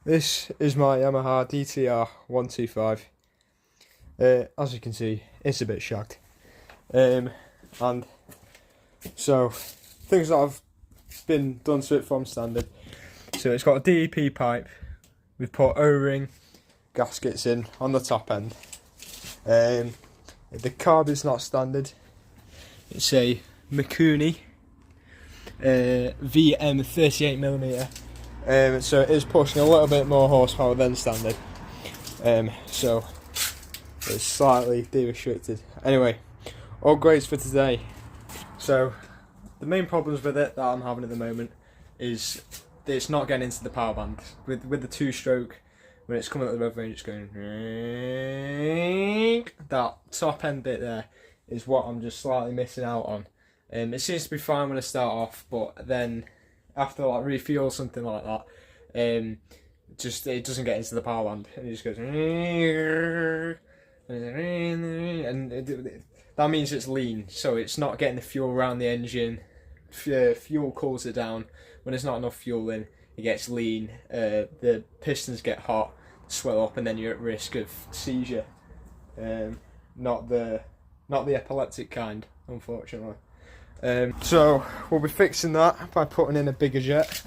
This is my Yamaha DT125R. As you can see, it's a bit shagged. And so, things that have been done to it from standard. So it's got a DEP pipe. We've put O-ring gaskets in on the top end. The carb is not standard. It's a Mikuni VM 38mm. So it is pushing a little bit more horsepower than standard. So it's slightly de-restricted. Anyway, all grades for today. So the main problems with it that I'm having at the moment is it's not getting into the power band. With the two-stroke, when it's coming up the rev range, it's going. That top end bit there is what I'm just slightly missing out on. It seems to be fine when I start off, but then after like refuel something like that, it doesn't get into the power band, and it just goes, and that means it's lean, so it's not getting the fuel around the engine. Fuel cools it down. When there's not enough fuel in, it gets lean. The pistons get hot, swell up, and then you're at risk of seizure. Not the epileptic kind, unfortunately. So we'll be fixing that by putting in a bigger jet.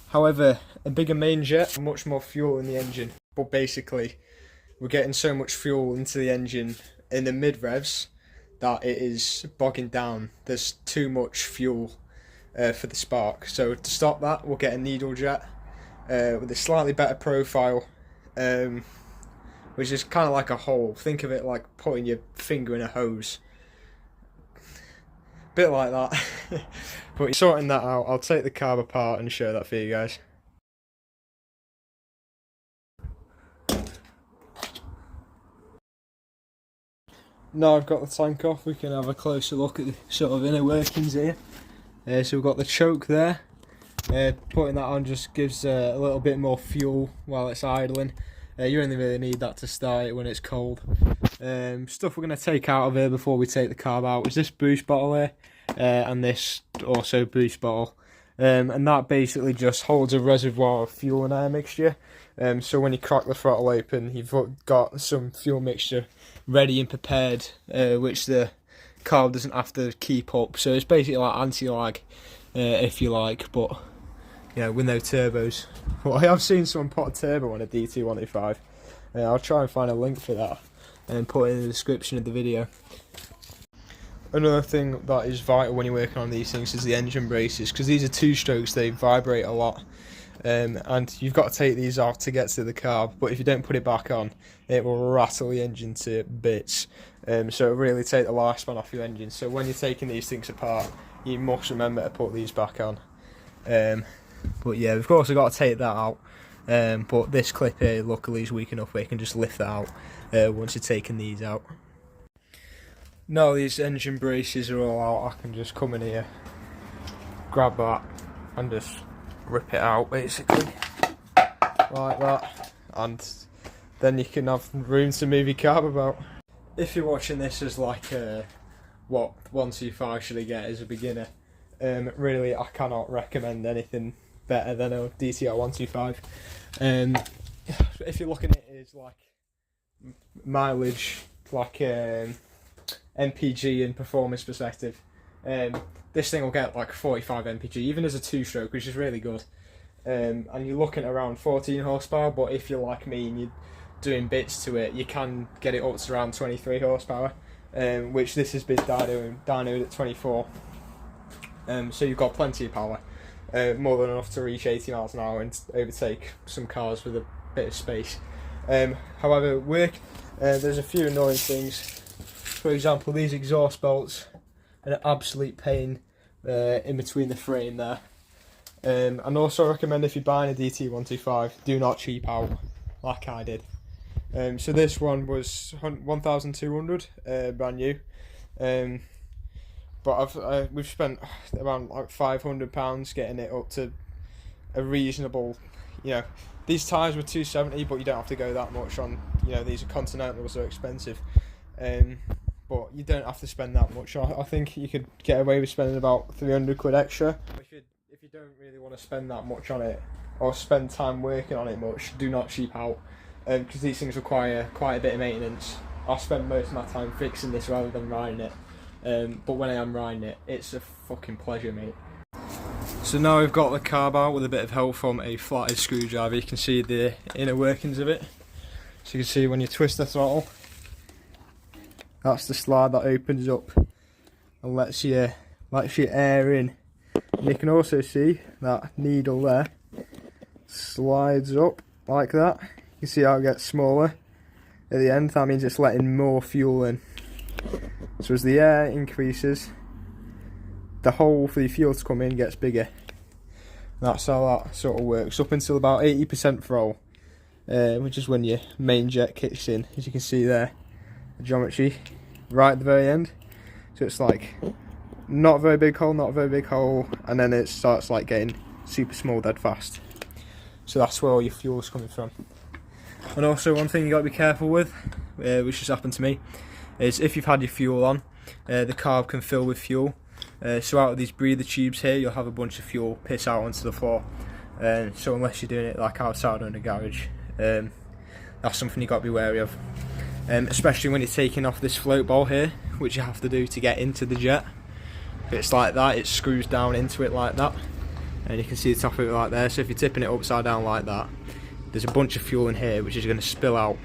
However, a bigger main jet, much more fuel in the engine. But basically, we're getting so much fuel into the engine in the mid revs that it is bogging down. There's too much fuel for the spark. So to stop that, we'll get a needle jet with a slightly better profile, which is kind of like a hole. Think of it like putting your finger in a hose. Bit like that. But sorting that out, I'll take the carb apart and show that for you guys. Now I've got the tank off, we can have a closer look at the sort of inner workings here. So we've got the choke there. Putting that on just gives a little bit more fuel while it's idling. You only really need that to start it when it's cold. Stuff we're going to take out of here before we take the carb out is this boost bottle here, and this also boost bottle. And that basically just holds a reservoir of fuel and air mixture. So when you crack the throttle open, you've got some fuel mixture ready and prepared, which the carb doesn't have to keep up. So it's basically like anti-lag, if you like, but you know, with no turbos. Well, I have seen someone put a turbo on a DT125. I'll try and find a link for that and put it in the description of the video. Another thing that is vital when you're working on these things is the engine braces, because these are two strokes, they vibrate a lot, and you've got to take these off to get to the carb, but if you don't put it back on, it will rattle the engine to bits. So it really take the lifespan off your engine. So when you're taking these things apart, you must remember to put these back on. But yeah, we've also got to take that out. But this clip here, luckily, is weak enough where you can just lift that out once you're taking these out. Now these engine braces are all out, I can just come in here, grab that, and just rip it out, basically, like that. And then you can have room to move your carb about. If you're watching this as like what 125 should I get as a beginner, really I cannot recommend anything better than a DTR 125. If you're looking at it as like mileage, like MPG and performance perspective, this thing will get like 45 MPG, even as a two-stroke, which is really good. And you're looking at around 14 horsepower, but if you're like me and you're doing bits to it, you can get it up to around 23 horsepower, which this has been dynoed at 24. So you've got plenty of power, more than enough to reach 80 miles an hour and overtake some cars with a bit of space. However, there's a few annoying things. For example, these exhaust bolts are an absolute pain in between the frame there. And also recommend, if you're buying a DT125, do not cheap out like I did. So this one was 1,200, brand new. But we've spent around like £500 getting it up to a reasonable, you know, these tyres were 270, but you don't have to go that much on, you know, these are Continentals, they're expensive. But you don't have to spend that much. I think you could get away with spending about 300 quid extra. If you're don't really want to spend that much on it, or spend time working on it much, do not cheap out, because these things require quite a bit of maintenance. I spend most of my time fixing this rather than riding it, but when I am riding it, it's a fucking pleasure, mate. So now we've got the carb out with a bit of help from a flathead screwdriver. You can see the inner workings of it. So you can see when you twist the throttle, that's the slide that opens up and lets you air in. And you can also see that needle there slides up like that. You can see how it gets smaller at the end. That means it's letting more fuel in. So as the air increases, the hole for the fuel to come in gets bigger. That's how that sort of works, up until about 80% throttle, which is when your main jet kicks in. As you can see there, the geometry right at the very end. So it's like not a very big hole, not a very big hole, and then it starts like getting super small dead fast. So that's where all your fuel is coming from. And also one thing you got to be careful with, which has happened to me, is if you've had your fuel on, the carb can fill with fuel. So out of these breather tubes here, you'll have a bunch of fuel piss out onto the floor. So unless you're doing it like outside or in a garage, that's something you've got to be wary of. Especially when you're taking off this float bowl here, which you have to do to get into the jet. If it's like that, it screws down into it like that, and you can see the top of it like there. So if you're tipping it upside down like that, there's a bunch of fuel in here which is going to spill out.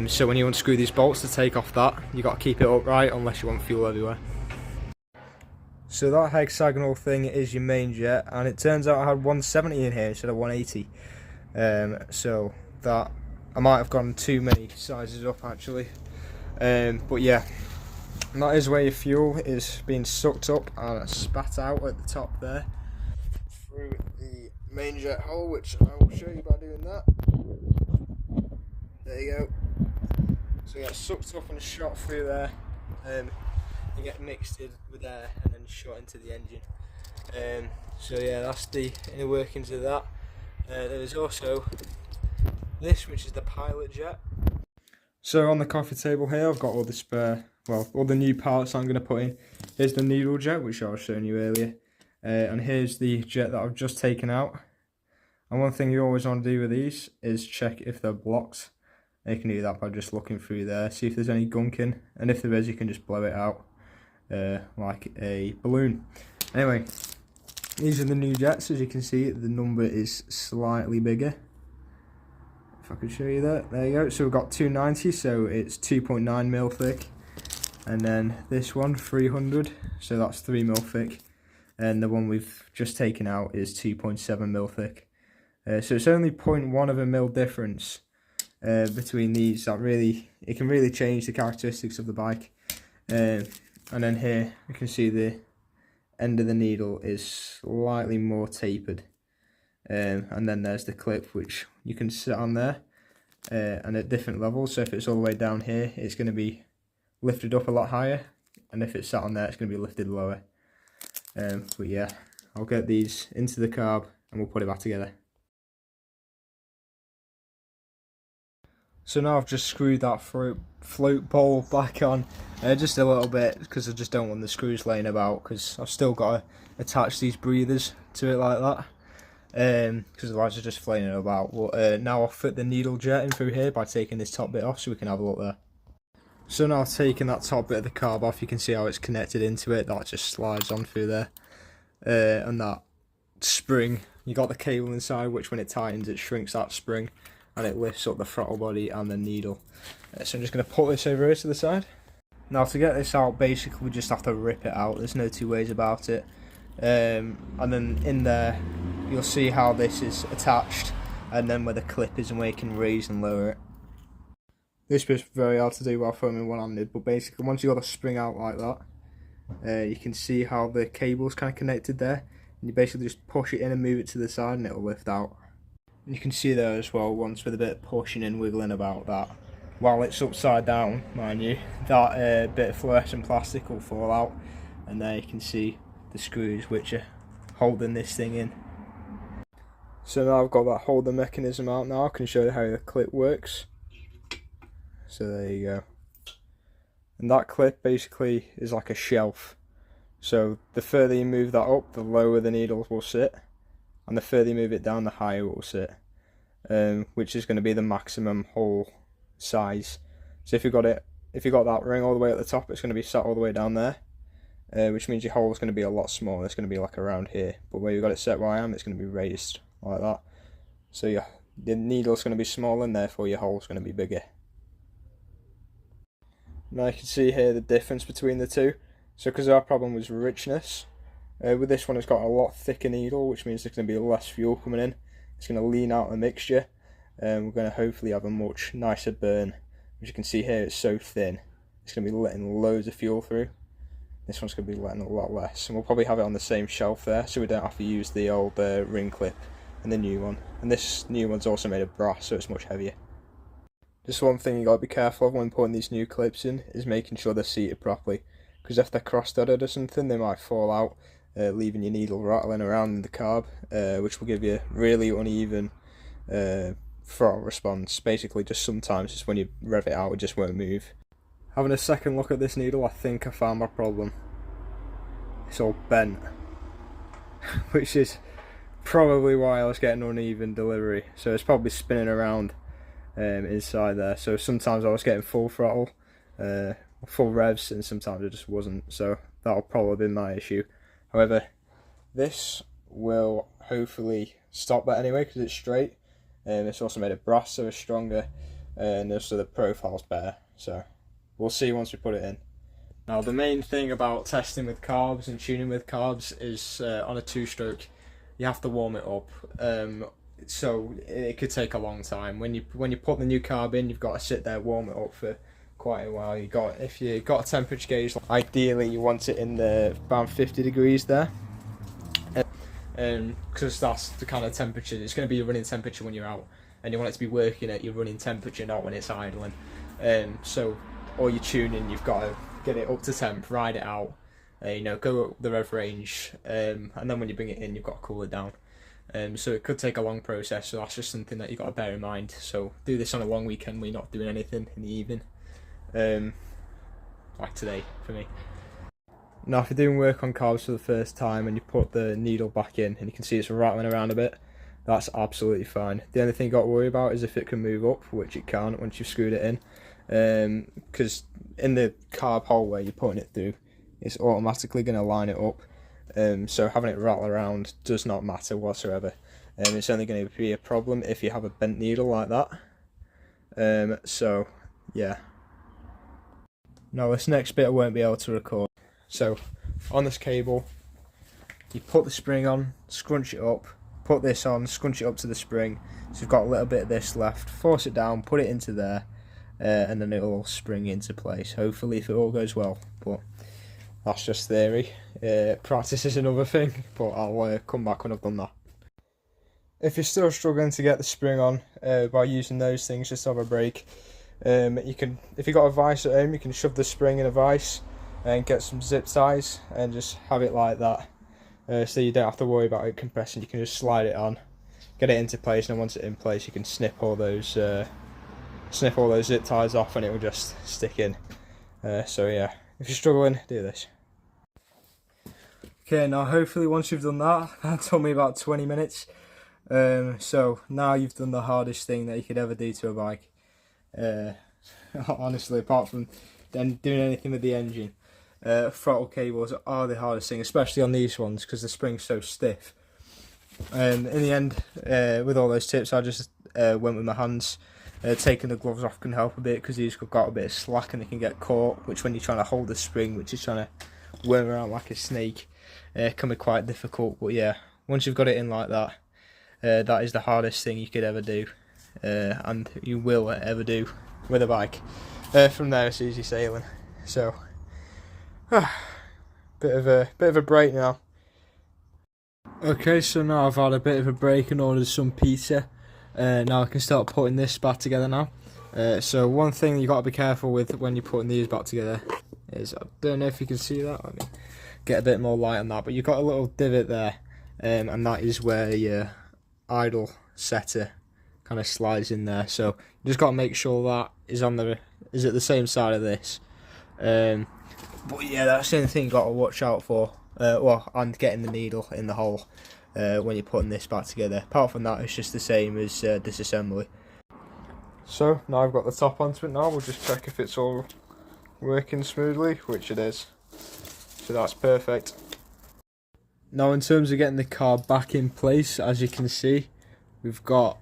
So when you unscrew these bolts to take off that, you've got to keep it upright unless you want fuel everywhere. So that hexagonal thing is your main jet, and it turns out I had 170 in here instead of 180. So that I might have gone too many sizes up actually. But yeah, and that is where your fuel is being sucked up and spat out at the top there through the main jet hole, which I will show you by doing that. There you go. So yeah, sucked up and shot through there. You get mixed in with air and then shot into the engine. So yeah, that's the inner workings of that. There's also this, which is the pilot jet. So on the coffee table here, I've got all the spare, well, all the new parts I'm going to put in. Here's the needle jet, which I was showing you earlier, and here's the jet that I've just taken out. And one thing you always want to do with these is check if they're blocked. And you can do that by just looking through there, see if there's any gunk in, and if there is, you can just blow it out like a balloon. Anyway, these are the new jets. As you can see, the number is slightly bigger. If I could show you that, there you go. So we've got 290, so it's 2.9mm thick, and then this one 300, so that's 3mm thick, and the one we've just taken out is 2.7mm thick. So it's only 0.1 of a mil difference between these. That really, it can really change the characteristics of the bike. And then here you can see the end of the needle is slightly more tapered. And then there's the clip which you can sit on there, and at different levels. So if it's all the way down here, it's going to be lifted up a lot higher, and if it's sat on there, it's going to be lifted lower. But yeah, I'll get these into the carb and we'll put it back together. So now I've just screwed that float bowl back on, just a little bit, because I just don't want the screws laying about, because I've still got to attach these breathers to it like that. Because otherwise they're just flailing about. Well, now I'll fit the needle jet in through here by taking this top bit off, so we can have a look there. So now I've taken that top bit of the carb off, you can see how it's connected into it. That just slides on through there, and that spring, you got the cable inside, which when it tightens it shrinks that spring and it lifts up the throttle body and the needle. So I'm just going to put this over here to the side. Now to get this out, basically we just have to rip it out, there's no two ways about it. And then in there you'll see how this is attached, and then where the clip is and where you can raise and lower it. This bit's very hard to do while filming one-handed, but basically once you got the spring out like that, you can see how the cable's kind of connected there, and you basically just push it in and move it to the side and it'll lift out. And you can see there as well, once with a bit of pushing and wiggling about that, while it's upside down, mind you, that bit of fluorescent plastic will fall out, and there you can see the screws which are holding this thing in. So now I've got that holder mechanism out, now I can show you how the clip works. So there you go. And that clip basically is like a shelf. So the further you move that up, the lower the needle will sit, and the further you move it down, the higher it will sit, which is going to be the maximum hole size. So if you got that ring all the way at the top, it's going to be sat all the way down there, which means your hole is going to be a lot smaller. It's going to be like around here, but where you've got it set where I am, it's going to be raised like that. So the needle's going to be smaller, and therefore your hole's going to be bigger. Now you can see here the difference between the two. So because our problem was richness, with this one it's got a lot thicker needle, which means there's going to be less fuel coming in. It's going to lean out the mixture, and we're going to hopefully have a much nicer burn. As you can see here, it's so thin, it's going to be letting loads of fuel through. This one's going to be letting a lot less, and we'll probably have it on the same shelf there, so we don't have to use the old ring clip and the new one. And this new one's also made of brass, so it's much heavier. Just one thing you got to be careful of when putting these new clips in is making sure they're seated properly, because if they're cross-studded or something, they might fall out, leaving your needle rattling around in the carb, which will give you really uneven throttle response. Basically, just sometimes just when you rev it out, it just won't move. Having a second look at this needle, I think I found my problem. It's all bent, which is probably why I was getting uneven delivery. So it's probably spinning around inside there. So sometimes I was getting full throttle, full revs, and sometimes it just wasn't. So that'll probably be my issue. However, this will hopefully stop that anyway, because it's straight. It's also made of brass, so it's stronger, and also the profile's better. So we'll see once we put it in. Now the main thing about testing with carbs and tuning with carbs is on a two-stroke, you have to warm it up. So it could take a long time. When you put the new carb in, you've got to sit there, warm it up for quite a while. If you got a temperature gauge, ideally you want it in the around 50 degrees there, because that's the kind of temperature. It's going to be your running temperature when you're out, and you want it to be working at your running temperature, not when it's idling. So all your tuning, you've got to get it up to temp, ride it out, go up the rev range, and then when you bring it in, you've got to cool it down. So it could take a long process, so that's just something that you've got to bear in mind. So do this on a long weekend when you're not doing anything in the evening, like today for me. Now if you're doing work on carbs for the first time and you put the needle back in and you can see it's rattling around a bit, that's absolutely fine. The only thing you got to worry about is if it can move up, which it can't once you've screwed it in, because in the carb hole where you're putting it through, it's automatically going to line it up. So having it rattle around does not matter whatsoever. It's only going to be a problem if you have a bent needle like that. So yeah. Now this next bit I won't be able to record. So on this cable, you put the spring on, scrunch it up, put this on, scrunch it up to the spring. So you've got a little bit of this left. Force it down, put it into there, and then it'll spring into place. Hopefully, if it all goes well. But that's just theory. Practice is another thing, but I'll come back when I've done that. If you're still struggling to get the spring on by using those things, just have a break. You can, if you've got a vise at home, you can shove the spring in a vise and get some zip ties and just have it like that. So you don't have to worry about it compressing. You can just slide it on, get it into place, and once it's in place, you can snip all those zip ties off, and it will just stick in. So yeah, if you're struggling, do this. Okay, now hopefully once you've done that took me about 20 minutes. So now you've done the hardest thing that you could ever do to a bike. Honestly, apart from then doing anything with the engine. Throttle cables are the hardest thing, especially on these ones because the spring's so stiff. In the end, with all those tips, I just went with my hands. Taking the gloves off can help a bit because these have got a bit of slack and they can get caught, which when you're trying to hold the spring, which is trying to worm around like a snake, can be quite difficult. But yeah, once you've got it in like that, that is the hardest thing you could ever do, and you will ever do with a bike. From there it's easy sailing. So bit of a break now. Okay, so now I've had a bit of a break and ordered some pizza. Now I can start putting this back together now. So one thing you got to be careful with when you're putting these back together is, I don't know if you can see that, let me get a bit more light on that, but you've got a little divot there, and that is where your idle setter kind of slides in there. So you just got to make sure that is at the same side of this. But yeah, that's the only thing you got to watch out for. And getting the needle in the hole when you're putting this back together. Apart from that, it's just the same as disassembly. So now I've got the top onto it. Now we'll just check if it's all working smoothly, which it is. So that's perfect. Now in terms of getting the carb back in place, as you can see, we've got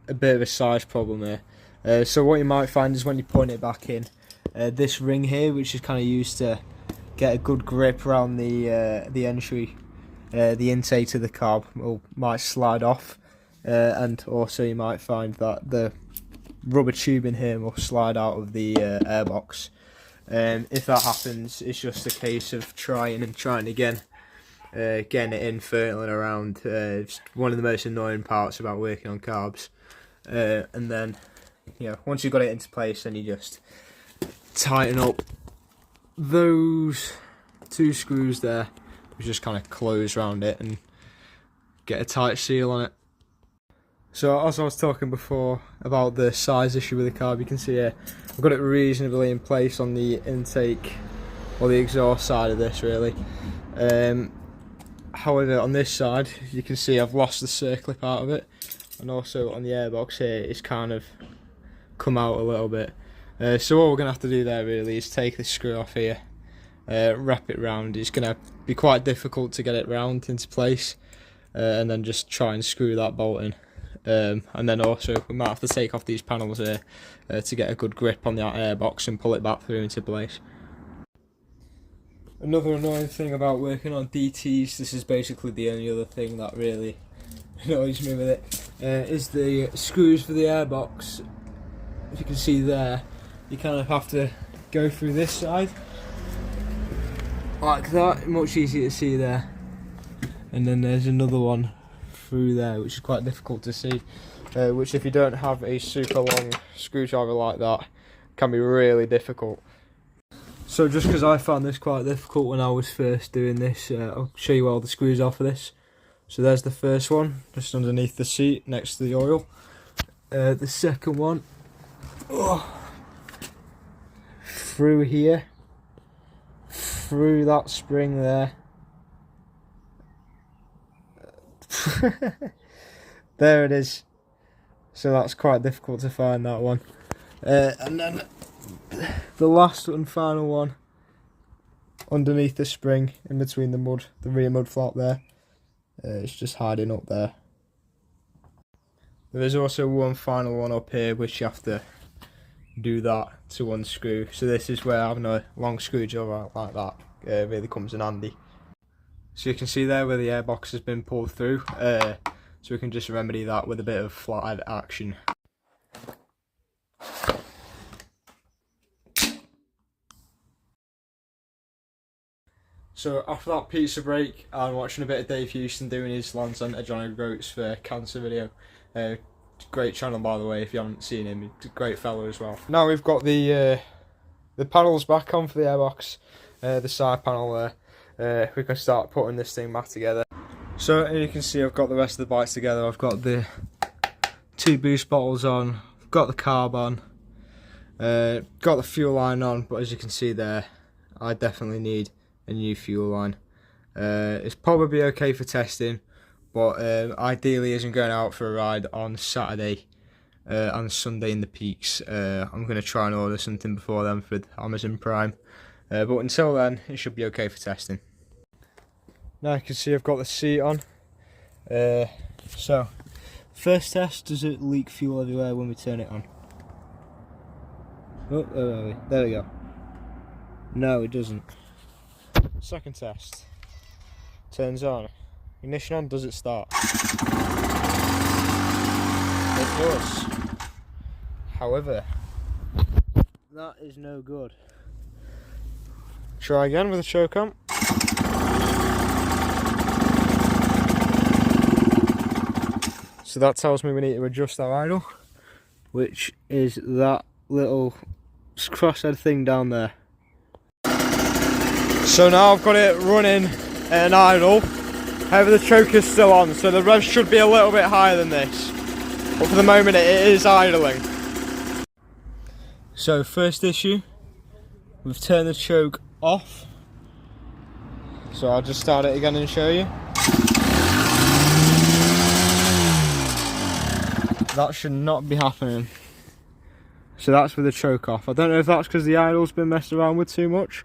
a bit of a size problem here. So what you might find is when you point it back in, this ring here, which is kind of used to get a good grip around the entry, the intake to the carb, might slide off, and also you might find that the rubber tube in here will slide out of the airbox. If that happens, it's just a case of trying again. Getting it in, fertling around. It's one of the most annoying parts about working on carbs. And then, once you've got it into place, then you just tighten up those two screws there. We just kind of close around it and get a tight seal on it. So as I was talking before about the size issue with the carb, you can see here I've got it reasonably in place on the intake or the exhaust side of this, really. However, on this side, you can see I've lost the circlip out of it, and also on the airbox here, it's kind of come out a little bit. So what we're going to have to do there really is take this screw off here, wrap it round. It's going to be quite difficult to get it round into place, and then just try and screw that bolt in. And then also we might have to take off these panels here to get a good grip on that airbox and pull it back through into place. Another annoying thing about working on DTs, this is basically the only other thing that really annoys me with it, is the screws for the airbox. If you can see there, you kind of have to go through this side, like that, much easier to see there. And then there's another one through there, which is quite difficult to see, which if you don't have a super long screwdriver like that, can be really difficult. So just because I found this quite difficult when I was first doing this, I'll show you all the screws off of this. So there's the first one, just underneath the seat next to the oil. The second one, through here, through that spring there. There it is. So that's quite difficult to find, that one. And then the last and final one, underneath the spring, in between the rear mud flap there. It's just hiding up there. There is also one final one up here, which you have to do that to unscrew. So this is where having a long screwdriver like that really comes in handy. So you can see there where the airbox has been pulled through, so we can just remedy that with a bit of flathead action. So after that pizza break, I'm watching a bit of Dave Houston doing his Lancenta Johnny Groats for cancer video. Great channel, by the way, if you haven't seen him. He's a great fellow as well. Now we've got the panels back on for the airbox, the side panel there. We can start putting this thing back together. So as you can see, I've got the rest of the bikes together. I've got the 2 boost bottles on, I've got the carb on, got the fuel line on, but as you can see there, I definitely need a new fuel line. It's probably okay for testing, but ideally isn't going out for a ride on Saturday and Sunday in the peaks. I'm going to try and order something before then for Amazon Prime, but until then it should be okay for testing. Now you can see I've got the seat on. So first test, does it leak fuel everywhere when we turn it on? Oh, there we go. No, it doesn't. Second test, turns on, ignition on, does it start? It does. However, that is no good. Try again with the choke on. So that tells me we need to adjust our idle, which is that little crosshead thing down there. So now I've got it running at an idle, however the choke is still on, so the rev should be a little bit higher than this, but for the moment it is idling. So first issue, we've turned the choke off So I'll just start it again and show you. That should not be happening. So that's with the choke off. I don't know if that's because the idle's been messed around with too much,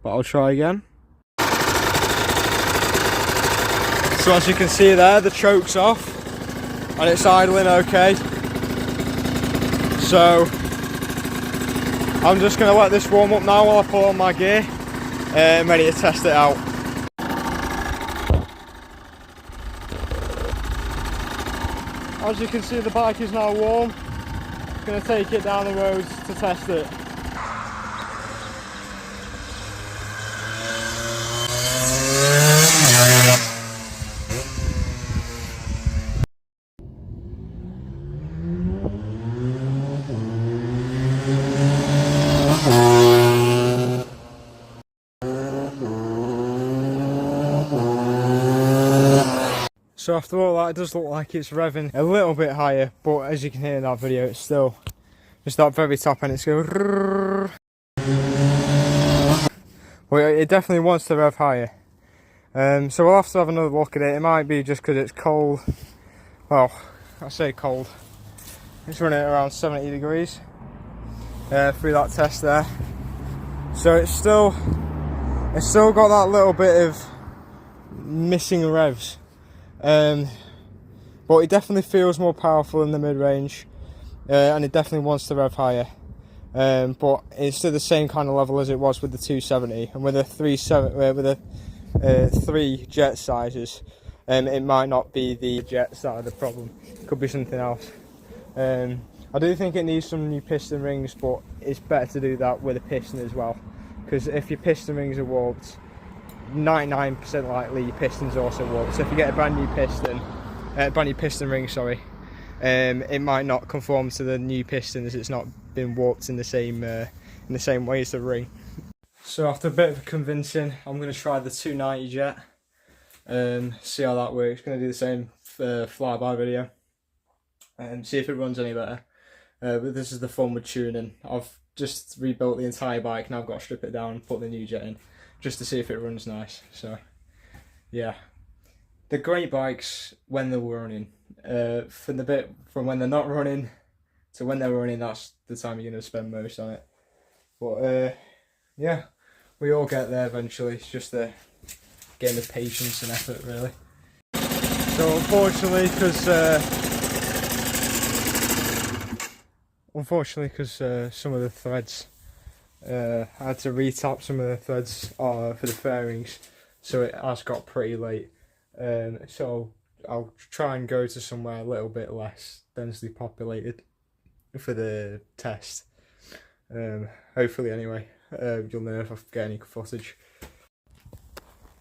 but I'll try again. So as you can see there, the choke's off and it's idling okay. So I'm just going to let this warm up now while I put on my gear and ready to test it out. As you can see, the bike is now warm. I'm going to take it down the roads to test it. So after all that, it does look like it's revving a little bit higher, but as you can hear in that video, it's still just that very top end. It's going. Well, it definitely wants to rev higher. So we'll have to have another look at it. It might be just because it's cold. Well, I say cold. It's running at around 70 degrees through that test there. So it's still got that little bit of missing revs. But it definitely feels more powerful in the mid-range, and it definitely wants to rev higher. But it's still the same kind of level as it was with the 270, and with the 3 jet sizes, it might not be the jet side of the problem. It could be something else. I do think it needs some new piston rings, but it's better to do that with a piston as well, because if your piston rings are warped, 99% likely your piston's also warped. So if you get a brand new piston ring, sorry, it might not conform to the new piston as it's not been warped in the same way as the ring. So after a bit of convincing, I'm going to try the 290 jet, see how that works. Going to do the same flyby video and see if it runs any better. But this is the fun with tuning. I've just rebuilt the entire bike, now I've got to strip it down and put the new jet in, just to see if it runs nice. So yeah, they're great bikes when they're running. From when they're not running to when they're running, that's the time you're going to spend most on it. But yeah, we all get there eventually. It's just a game of patience and effort, really. So unfortunately, because some of the threads, I had to retap some of the threads for the fairings, so it has got pretty late. So I'll try and go to somewhere a little bit less densely populated for the test. Hopefully, anyway. You'll know if I get any footage.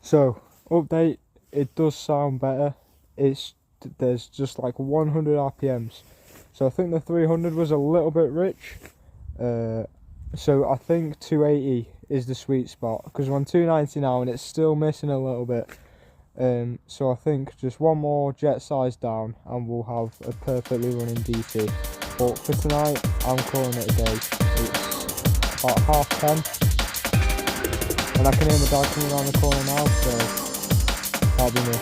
So update, it does sound better. There's just like 100 RPMs. So I think the 300 was a little bit rich. So I think 280 is the sweet spot, because we're on 290 now and it's still missing a little bit. So I think just one more jet size down and we'll have a perfectly running DT. But for tonight, I'm calling it a day. It's about 10:30 and I can hear my dad coming around the corner now, so that'll be me.